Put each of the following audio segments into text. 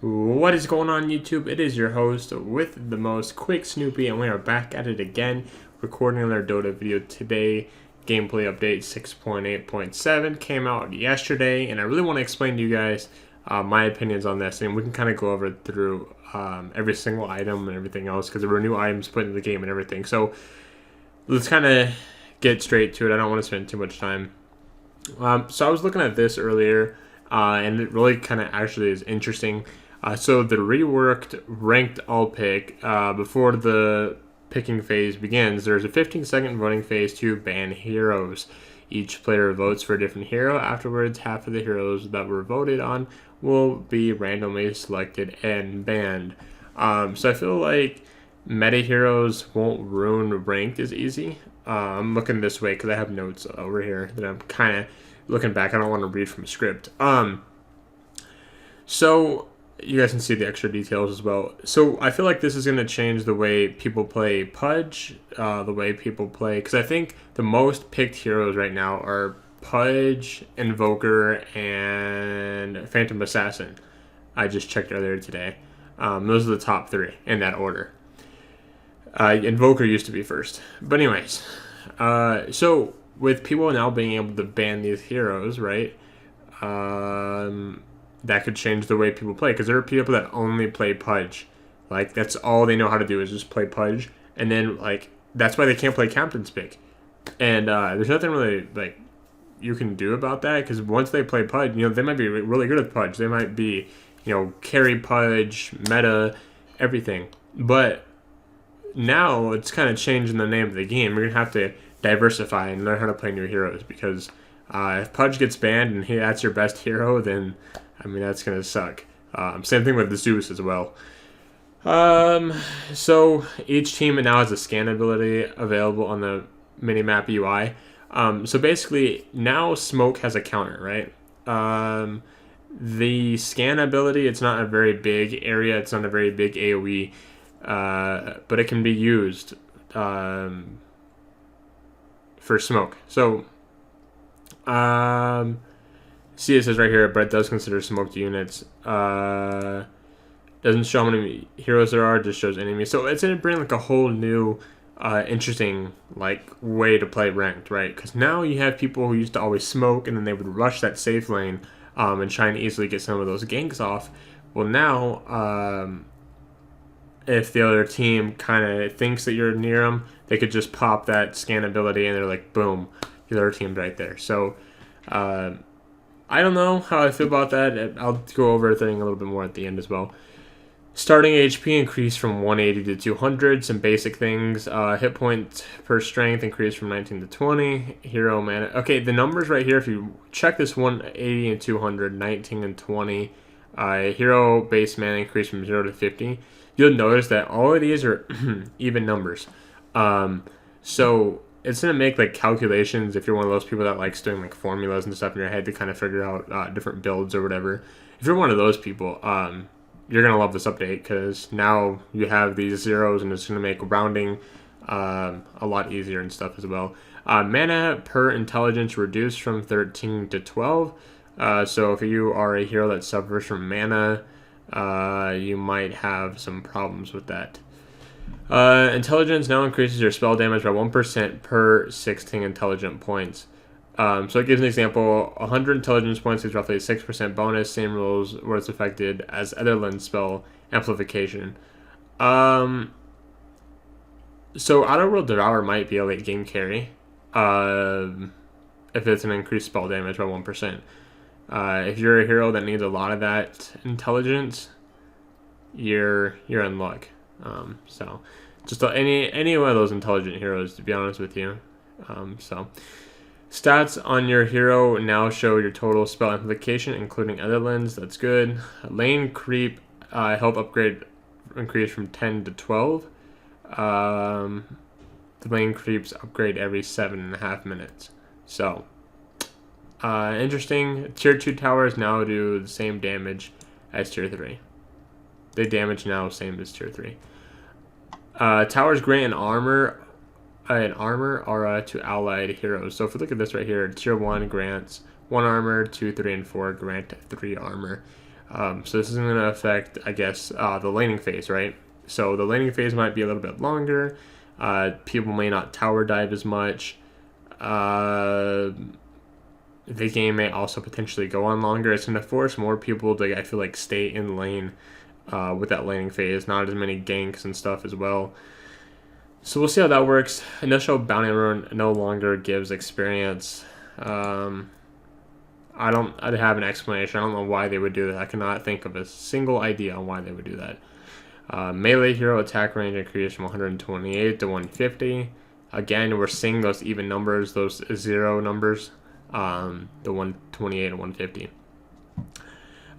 What is going on, YouTube? It is your host with the most, QuikSnoopy, and we are back at it again, recording another Dota video today. Gameplay update 6.8.7 came out yesterday, and I really want to explain to you guys my opinions on this, and we can kind of go over through every single item and everything else, because there were new items put in the game and everything. So let's kind of get straight to it. I don't want to spend too much time. So I was looking at this earlier, and it really kind of actually is interesting. So the reworked ranked all pick, before the picking phase begins, there's a 15-second voting phase to ban heroes. Each player votes for a different hero. Afterwards, half of the heroes that were voted on will be randomly selected and banned. So I feel like meta heroes won't ruin ranked as easy. I'm looking this way because I have notes over here that I'm kind of looking back. I don't want to read from a script. So you guys can see the extra details as well. So I feel like this is going to change the way people play Pudge, the way people play, because I think the most picked heroes right now are Pudge, Invoker, and Phantom Assassin. I just checked earlier today. Those are the top three in that order. Invoker used to be first. But anyways, so with people now being able to ban these heroes, right, that could change the way people play, because there are people that only play Pudge. Like, that's all they know how to do is just play Pudge, and then, like, that's why they can't play Captain's Pick. And there's nothing really, like, you can do about that, because once they play Pudge, you know, they might be really good at Pudge. They might be, you know, carry Pudge, meta, everything. But now it's kind of changing the name of the game. We're going to have to diversify and learn how to play new heroes, because if Pudge gets banned and that's your best hero, then, I mean, that's going to suck. Same thing with the Zeus as well. So each team now has a scan ability available on the minimap UI. So basically, now Smoke has a counter, right? The scan ability, it's not a very big area. It's not a very big AoE. But it can be used for Smoke. So, see, it says right here, but it does consider smoked units. Doesn't show how many heroes there are, just shows enemies. So it's going to bring like a whole new, interesting like way to play ranked, right? Because now you have people who used to always smoke, and then they would rush that safe lane, and try and easily get some of those ganks off. Well, now, if the other team kind of thinks that you're near them, they could just pop that scan ability, and they're like, boom, the other team's right there. So, I don't know how I feel about that. I'll go over everything a little bit more at the end as well. Starting HP increased from 180 to 200. Some basic things. Hit points per strength increased from 19 to 20. Hero mana. Okay, the numbers right here, if you check this 180 and 200, 19 and 20. Hero base mana increased from 0 to 50. You'll notice that all of these are even numbers. So it's going to make like calculations if you're one of those people that likes doing like formulas and stuff in your head to kind of figure out different builds or whatever. If you're one of those people, you're going to love this update, because now you have these zeros, and it's going to make rounding a lot easier and stuff as well. Mana per intelligence reduced from 13 to 12. So if you are a hero that suffers from mana, you might have some problems with that. Intelligence now increases your spell damage by 1% per 16 intelligent points. So it gives an example. 100 intelligence points is roughly a 6% bonus. Same rules where it's affected as Etherland spell amplification. So Outer World Devour might be a late game carry, if it's an increased spell damage by 1%. If you're a hero that needs a lot of that intelligence, you're in luck. So just any one of those intelligent heroes, to be honest with you. So stats on your hero now show your total spell amplification, including Etherlands. That's good. Lane creep, health upgrade increased from 10 to 12. The lane creeps upgrade every 7.5 minutes. So interesting. Tier 2 towers now do the same damage as Tier 3. They damage now same as Tier 3. Towers grant an armor aura to allied heroes. So if we look at this right here, Tier 1 grants 1 armor, 2, 3, and 4 grant 3 armor. So this is going to affect, I guess, the laning phase, right? So the laning phase might be a little bit longer. People may not tower dive as much. The game may also potentially go on longer. It's going to force more people to, I feel like, stay in lane with that laning phase. Not as many ganks and stuff as well. So we'll see how that works. Initial bounty run no longer gives experience. I have an explanation. I don't know why they would do that. I cannot think of a single idea on why they would do that. Melee hero attack range increased from 128 to 150. Again, we're seeing those even numbers, those 0 numbers, the 128 and 150.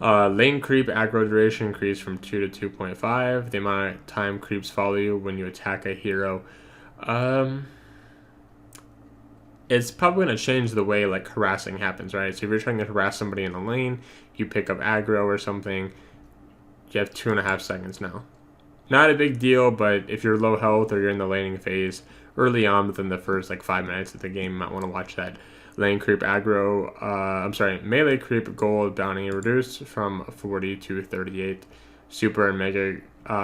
Lane creep aggro duration increased from 2 to 2.5. The amount of time creeps follow you when you attack a hero. It's probably going to change the way like harassing happens, right? So if you're trying to harass somebody in a lane, you pick up aggro or something, you have 2.5 seconds now. Not a big deal, but if you're low health or you're in the laning phase early on within the first like 5 minutes of the game, you might want to watch that. Lane creep aggro, melee creep gold bounty reduced from 40 to 38. Super and mega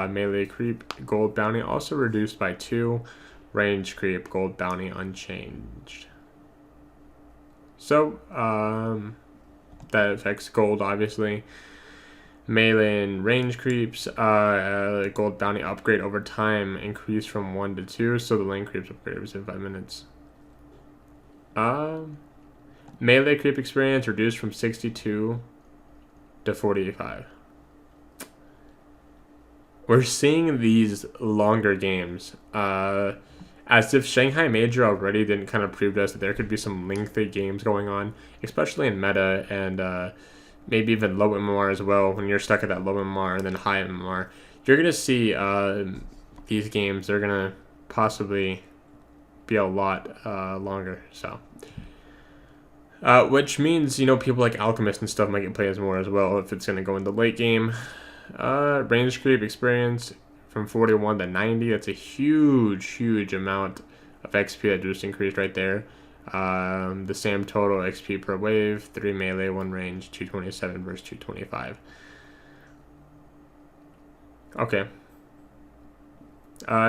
melee creep gold bounty also reduced by 2. Range creep gold bounty unchanged. So, that affects gold, obviously. Melee and range creeps, gold bounty upgrade over time increased from 1 to 2, so the lane creeps upgrade every 5 minutes. Melee creep experience reduced from 62 to 45. We're seeing these longer games. As if Shanghai Major already didn't kind of prove to us that there could be some lengthy games going on, especially in meta and maybe even low MMR as well. When you're stuck at that low MMR and then high MMR, you're going to see these games, they're going to possibly be a lot longer. So, which means, people like Alchemist and stuff might get played more as well if it's going to go into late game. Range creep experience from 41 to 90. That's a huge amount of XP that just increased right there. The same total XP per wave, 3 melee, 1 range, 227 versus 225. Okay.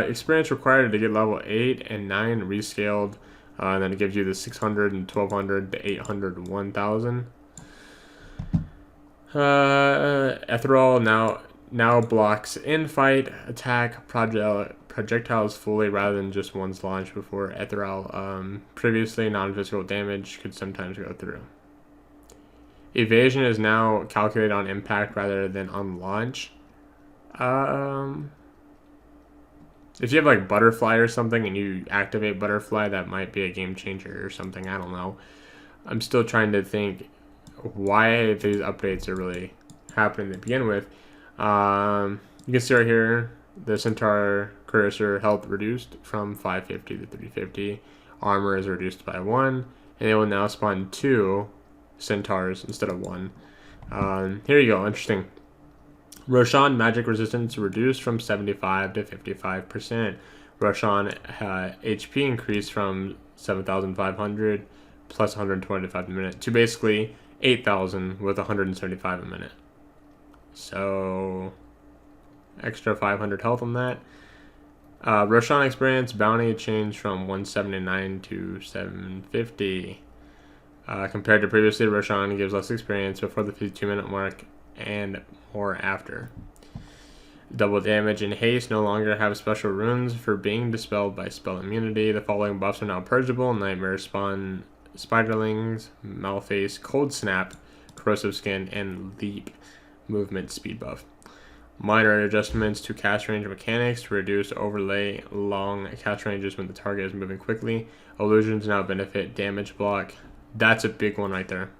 Experience required to get level 8 and 9 rescaled. And then it gives you the 600 and 1200 to 800 1000. Ethereal now blocks in-fight attack projectiles fully rather than just once launched before. Ethereal previously non-physical damage could sometimes go through. Evasion is now calculated on impact rather than on launch. If you have like Butterfly or something and you activate Butterfly, that might be a game changer or something. I don't know. I'm still trying to think why these updates are really happening to begin with. You can see right here the Centaur cursor health reduced from 550 to 350. Armor is reduced by 1, and it will now spawn 2 Centaurs instead of 1. Here you go, interesting. Roshan magic resistance reduced from 75 to 55%. Roshan HP increased from 7,500 plus 125 a minute to basically 8,000 with 175 a minute. So extra 500 health on that. Roshan experience bounty changed from 179 to 750. Compared to previously, Roshan gives less experience before the 52-minute mark and more after. Double damage and haste no longer have special runes for being dispelled by spell immunity. The following buffs are now purgeable: Nightmare Spawn, Spiderlings, Malface, Cold Snap, Corrosive Skin, and Leap movement speed buff. Minor adjustments to cast range mechanics to reduce overlay long cast ranges when the target is moving quickly. Illusions now benefit damage block. That's a big one right there.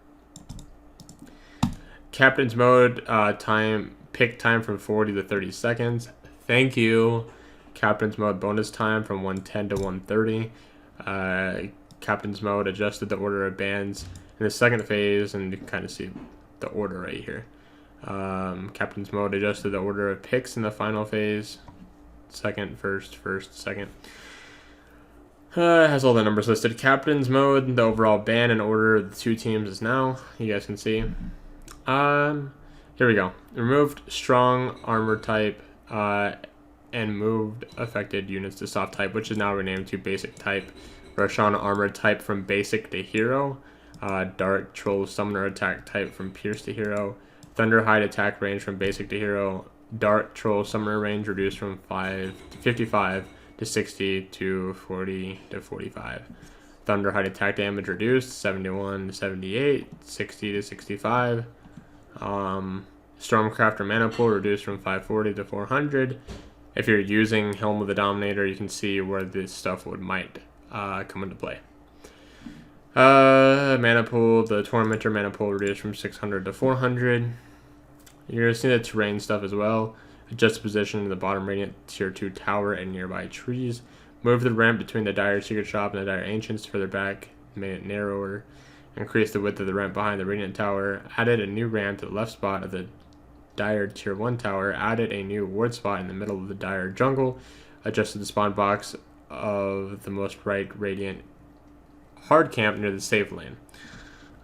Captain's mode pick time from 40 to 30 seconds. Thank you. Captain's mode bonus time from 110 to 130. Captain's mode adjusted the order of bands in the second phase, and you can kind of see the order right here. Captain's mode adjusted the order of picks in the final phase. Second, first, second. It has all the numbers listed. Captain's mode, the overall ban and order of the two teams is now. You guys can see. Here we go. Removed strong armor type and moved affected units to soft type, which is now renamed to basic type. Roshan armor type from basic to hero. Dark troll summoner attack type from pierce to hero. Thunderhide attack range from basic to hero. Dark troll summoner range reduced from 55 to 60 to 40 to 45. Thunderhide attack damage reduced 71 to 78, 60 to 65. Stormcrafter mana pool reduced from 540 to 400. If you're using Helm of the Dominator, you can see where this stuff might come into play. Mana pool, the Tormentor mana pool reduced from 600 to 400. You're going to see the terrain stuff as well. Adjust the position in the bottom radiant tier 2 tower and nearby trees. Move the ramp between the Dire Secret Shop and the Dire Ancients further back, made it narrower. Increase the width of the ramp behind the Radiant Tower. Added a new ramp to the left spot of the Dire Tier 1 tower. Added a new ward spot in the middle of the Dire Jungle. Adjusted the spawn box of the most right Radiant hard camp near the save lane.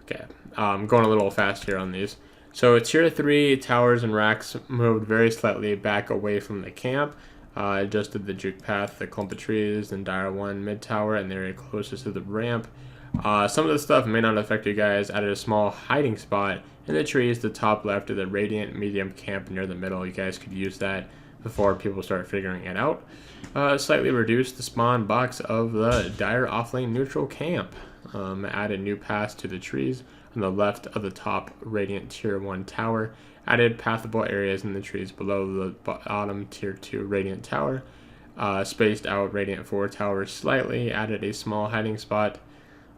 Okay, I'm going a little fast here on these. So tier 3 towers and racks moved very slightly back away from the camp. Adjusted the juke path, the clump of trees, and Dire 1 mid tower, and the area closest to the ramp. Some of the stuff may not affect you guys. Added a small hiding spot in the trees, the top left of the Radiant medium camp near the middle. You guys could use that before people start figuring it out. Slightly reduced the spawn box of the Dire offlane neutral camp. Added new paths to the trees on the left of the top Radiant tier 1 tower. Added pathable areas in the trees below the bottom tier 2 Radiant tower. Spaced out Radiant 4 towers slightly. Added a small hiding spot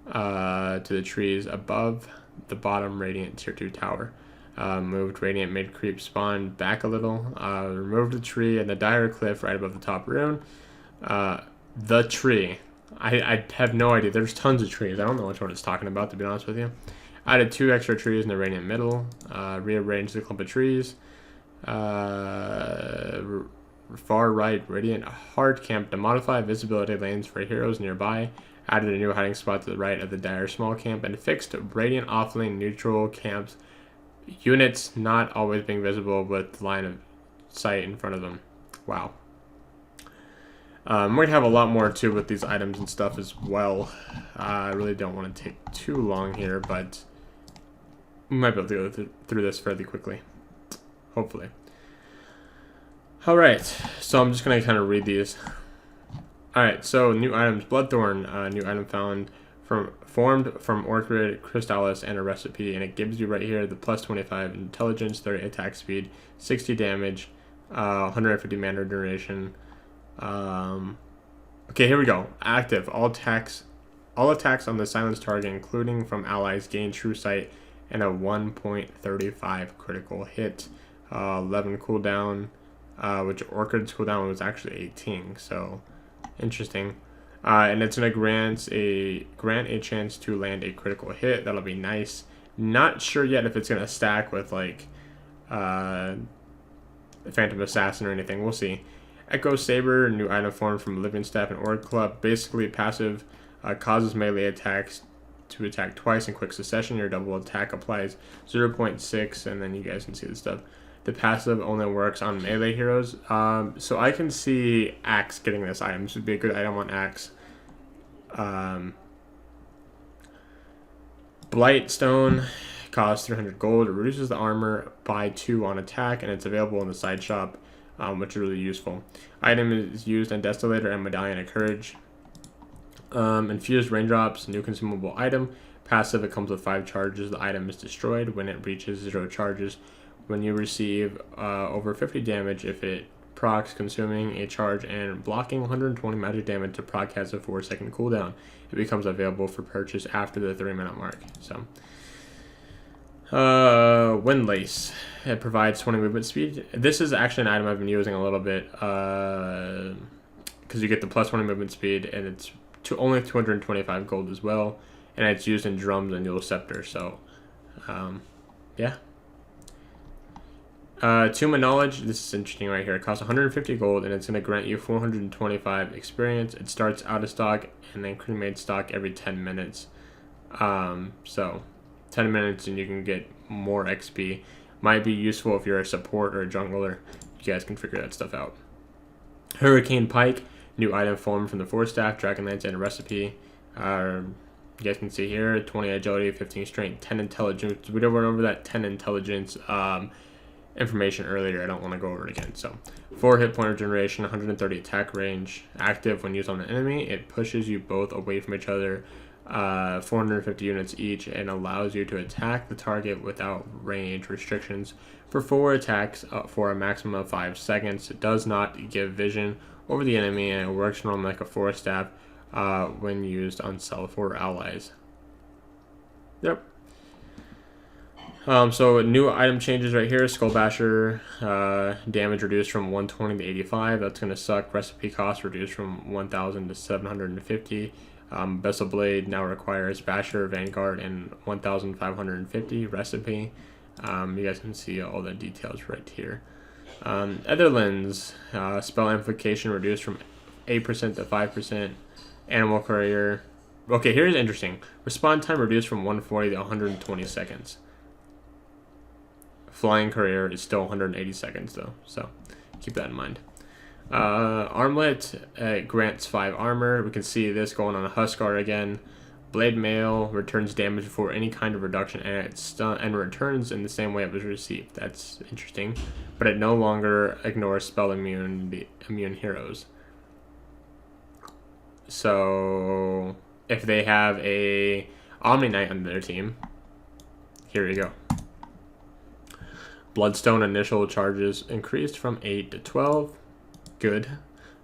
to the trees above the bottom Radiant tier 2 tower. Moved Radiant mid creep spawn back a little. Removed the tree and the Dire cliff right above the top rune. The tree. I have no idea. There's tons of trees. I don't know which one it's talking about, to be honest with you. Added 2 extra trees in the Radiant middle. Rearranged the clump of trees. Far right Radiant hard camp to modify visibility lanes for heroes nearby. Added a new hiding spot to the right of the Dire small camp, and fixed Radiant offlane neutral camps units not always being visible with line of sight in front of them. Wow. We're going to have a lot more too with these items and stuff as well. I really don't want to take too long here, but we might be able to go through this fairly quickly. Hopefully. Alright, so I'm just going to kind of read these. Alright, so new items. Bloodthorn, new item formed from Orchid, Crystallis, and a recipe, and it gives you right here the plus 25 intelligence, 30 attack speed, 60 damage, 150 mana duration. Okay, here we go. Active. All attacks on the silenced target, including from allies, gain true sight and a 1.35 critical hit. 11 cooldown, which Orchid's cooldown was actually 18, so interesting. And it's gonna grant a chance to land a critical hit. That'll be nice. Not sure yet if it's gonna stack with like Phantom Assassin or anything. We'll see. Echo Saber, new item formed from Living Staff and Orc Club. Basically passive, causes melee attacks to attack twice in quick succession. Your double attack applies 0.6, and then you guys can see the stuff. The passive only works on melee heroes. So I can see Axe getting this item. This would be a good item on Axe. Blightstone costs 300 gold. It reduces the armor by 2 on attack, and it's available in the side shop, which is really useful. Item is used on Destillator and Medallion of Courage. Infused Raindrops, new consumable item. Passive, it comes with 5 charges. The item is destroyed when it reaches 0 charges. When you receive over 50 damage, if it procs, consuming a charge and blocking 120 magic damage to proc has a 4-second cooldown. It becomes available for purchase after the 3-minute mark. So, Windlace. It provides 20 movement speed. This is actually an item I've been using a little bit because you get the plus 20 movement speed, and it's only 225 gold as well, and it's used in drums and Yule Scepter. So, yeah. Tomb of Knowledge, this is interesting right here. It costs 150 gold, and it's going to grant you 425 experience. It starts out of stock and then cremate stock every 10 minutes. So 10 minutes and you can get more XP. Might be useful if you're a support or a jungler. You guys can figure that stuff out. Hurricane Pike, new item form from the 4-staff, Dragonlance, and a recipe. You guys can see here, 20 agility, 15 strength, 10 intelligence. We did run over that 10 intelligence information earlier. I don't want to go over it again. So 4 hit point regeneration, 130 attack range, active when used on an enemy. It pushes you both away from each other, 450 units each, and allows you to attack the target without range restrictions for 4 attacks for a maximum of 5 seconds. It does not give vision over the enemy, and it works normally like a 4-staff when used on self or allies. Yep. So new item changes right here. Skull Basher, damage reduced from 120 to 85. That's going to suck. Recipe cost reduced from 1,000 to 750. Vessel Blade now requires Basher, Vanguard, and 1,550 recipe. You guys can see all the details right here. Etherlands, spell amplification reduced from 8% to 5%. Animal Courier. Okay, here's interesting. Respawn time reduced from 140 to 120 seconds. Flying Courier is still 180 seconds though, so keep that in mind. Armlet grants 5 armor. We can see this going on a Huskar again. Blade Mail returns damage before any kind of reduction, and and returns in the same way it was received. That's interesting, but it no longer ignores spell immune heroes. So if they have a Omni Knight on their team, here you go. Bloodstone initial charges increased from 8 to 12. Good.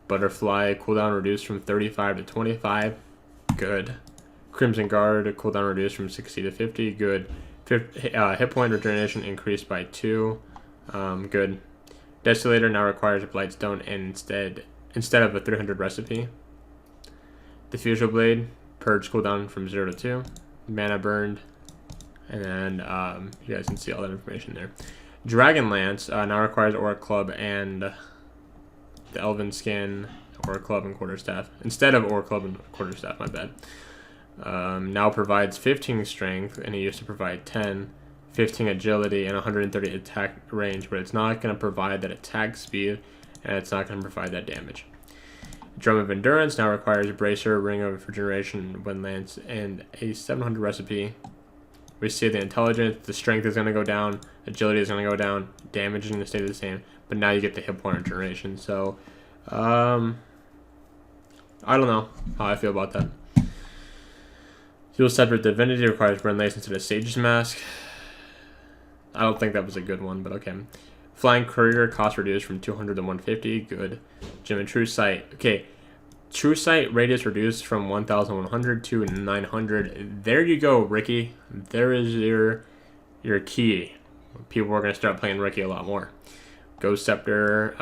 Butterfly cooldown reduced from 35 to 25. Good. Crimson Guard cooldown reduced from 60 to 50. Good. Hit point regeneration increased by 2. Good. Desolator now requires a Blightstone instead of a 300 recipe. Diffusal Blade, purge cooldown from 0 to 2. Mana burned. And then you guys can see all that information there. Dragonlance now requires Aura Club and the Elven Skin, Aura Club, and Quarterstaff. Instead of Aura Club and Quarterstaff, my bad. Now provides 15 strength, and it used to provide 10, 15 agility, and 130 attack range, but it's not going to provide that attack speed, and it's not going to provide that damage. Drum of Endurance now requires a Bracer, Ring of Regeneration, Wind Lance, and a 700 recipe. We see the intelligence, the strength is going to go down, agility is going to go down, damage is going to stay the same, but now you get the hit point regeneration. So, I don't know how I feel about that. Fuel Separate Divinity requires Burn Lace instead of Sage's Mask. I don't think that was a good one, but okay. Flying Courier, cost reduced from 200 to 150. Good. Gem and True Sight. Okay. True Sight radius reduced from 1,100 to 900. There you go, Ricky. There is your key. People are going to start playing Ricky a lot more. Ghost Scepter,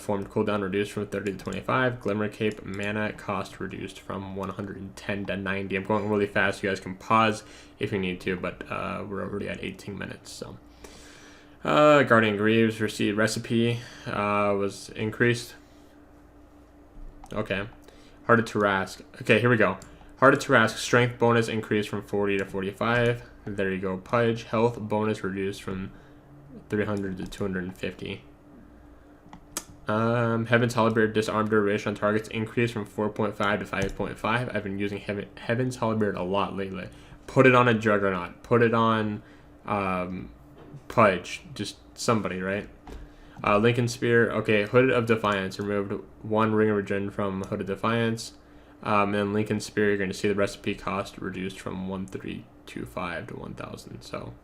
formed cooldown reduced from 30 to 25. Glimmer Cape, mana cost reduced from 110 to 90. I'm going really fast. You guys can pause if you need to, but we're already at 18 minutes. So, Guardian Greaves received recipe was increased. Okay. Heart of Tarask. Okay, here we go. Heart of Tarask, strength bonus increased from 40 to 45. There you go. Pudge, health bonus reduced from 300 to 250. Heaven's Halberd disarm duration on targets increased from 4.5 to 5.5. I've been using Heaven's Halberd a lot lately. Put it on a Juggernaut. Put it on Pudge. Just somebody, right? Lincoln Spear. Okay, Hood of Defiance. Removed 1 Ring of Regen from Hood of Defiance. And then Lincoln Spear, you're going to see the recipe cost reduced from 1,325 to 1,000. So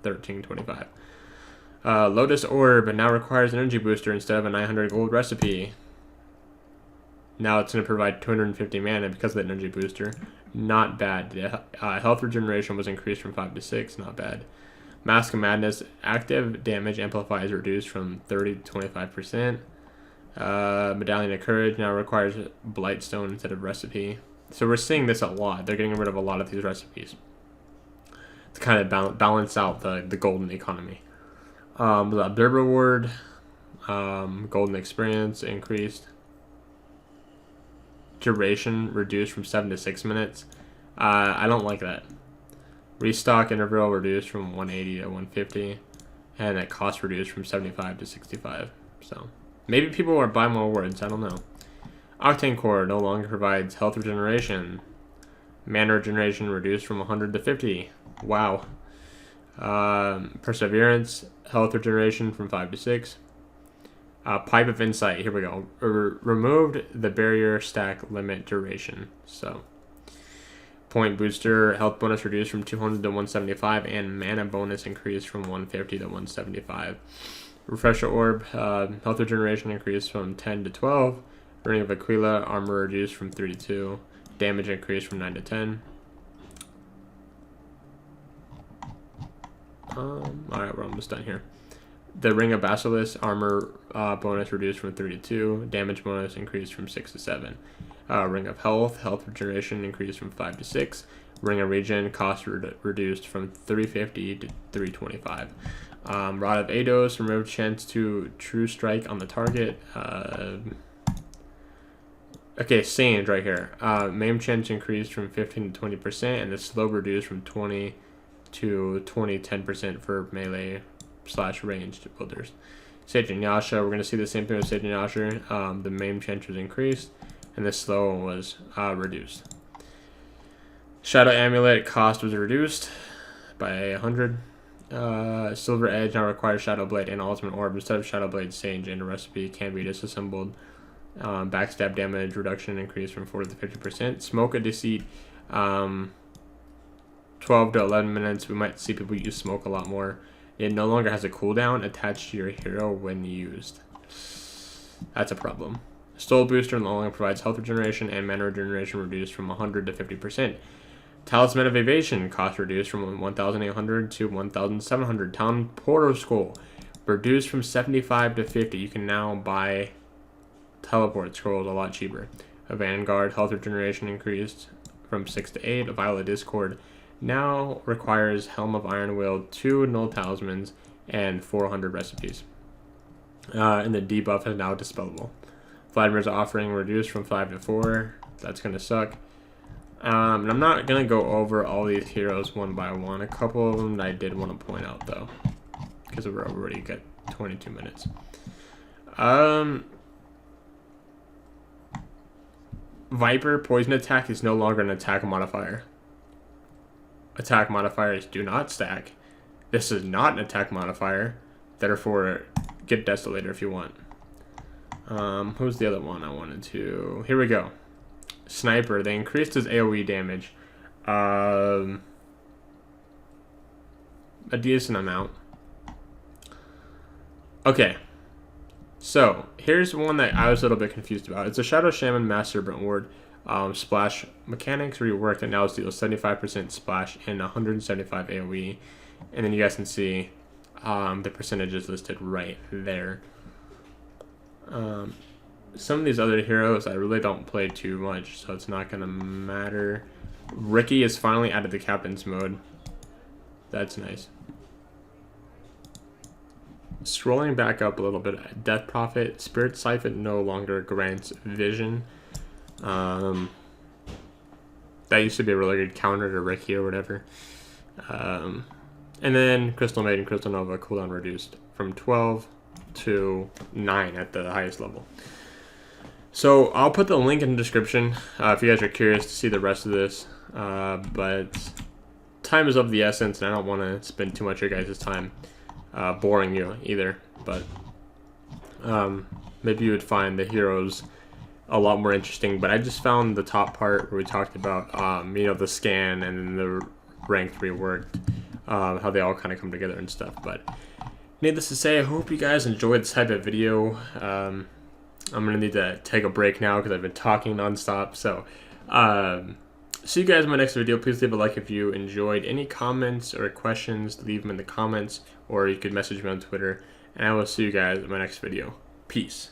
1,325. Lotus Orb now requires an energy booster instead of a 900 gold recipe. Now it's going to provide 250 mana because of the energy booster. Not bad. Health regeneration was increased from 5 to 6. Not bad. Mask of Madness, active damage amplifies reduced from 30 to 25%. Medallion of Courage now requires Blightstone instead of recipe. So we're seeing this a lot. They're getting rid of a lot of these recipes to kind of balance out the golden economy. The Observer Ward, golden experience increased. Duration reduced from 7 to 6 minutes. I don't like that. Restock interval reduced from 180 to 150. and that cost reduced from 75 to 65. So maybe people are buying more words. I don't know. Octane Core no longer provides health regeneration. Mana regeneration reduced from 100 to 50. Wow. Perseverance, health regeneration from 5 to 6. Pipe of Insight, here we go. Removed the barrier stack limit duration. So, point booster, health bonus reduced from 200 to 175, and mana bonus increased from 150 to 175. Refresher Orb, health regeneration increased from 10 to 12. Ring of Aquila, armor reduced from 3 to 2. Damage increased from 9 to 10. Alright, we're almost done here. The Ring of Basilisk, armor bonus reduced from 3 to 2. Damage bonus increased from 6 to 7. Ring of Health, health regeneration increased from 5 to 6. Ring of Regen, cost reduced from 350 to 325. Rod of Ados, removed chance to true strike on the target. Okay, Sage right here. Maim chance increased from 15 to 20%, and the slow reduced from 20 to 10% for melee / ranged builders. Sage and Yasha, we're going to see the same thing with Sage and Yasha. The maim chance was increased, and the slow was reduced. Shadow Amulet cost was reduced by 100. Silver Edge now requires Shadow Blade and Ultimate Orb instead of Shadow Blade Sage, and the recipe can be disassembled. Backstab damage reduction increased from 40 to 50%. Smoke of Deceit, 12 to 11 minutes. We might see people use smoke a lot more. It no longer has a cooldown attached to your hero when used. That's a problem. Soul Booster no longer provides health regeneration and mana regeneration reduced from 100 to 50%. Talisman of Evasion cost reduced from 1,800 to 1,700. Town Portal Scroll reduced from 75 to 50. You can now buy teleport scrolls a lot cheaper. A Vanguard health regeneration increased from 6 to 8. A Violet Discord now requires Helm of Iron Will, 2 null talismans, and 400 recipes. And the debuff is now dispellable. Vladimir's Offering reduced from 5 to 4. That's going to suck. And I'm not going to go over all these heroes one by one. A couple of them I did want to point out, though, because we're already got 22 minutes. Viper Poison Attack is no longer an attack modifier. Attack modifiers do not stack. This is not an attack modifier. Therefore, get Desolator if you want. Who's the other one I wanted to... Here we go. Sniper. They increased his AoE damage. A decent amount. Okay. So, here's one that I was a little bit confused about. It's a Shadow Shaman Master Brent Ward. Splash mechanics reworked, and now it's deals 75% splash and 175 AoE. And then you guys can see the percentages listed right there. Some of these other heroes I really don't play too much, so it's not going to matter. Ricky is finally out of the captain's mode. That's nice. Scrolling back up a little bit, Death Prophet, Spirit Siphon no longer grants vision. That used to be a really good counter to Ricky or whatever. And then Crystal Maiden, Crystal Nova, cooldown reduced from 12 to 9 at the highest level. So I'll put the link in the description if you guys are curious to see the rest of this. But time is of the essence, and I don't want to spend too much of your guys' time boring you either. But maybe you would find the heroes a lot more interesting. But I just found the top part where we talked about the scan and the ranked reworked, how they all kind of come together and stuff. But needless to say, I hope you guys enjoyed this type of video. I'm going to need to take a break now because I've been talking nonstop. So, see you guys in my next video. Please leave a like if you enjoyed. Any comments or questions, leave them in the comments, or you could message me on Twitter. And I will see you guys in my next video. Peace.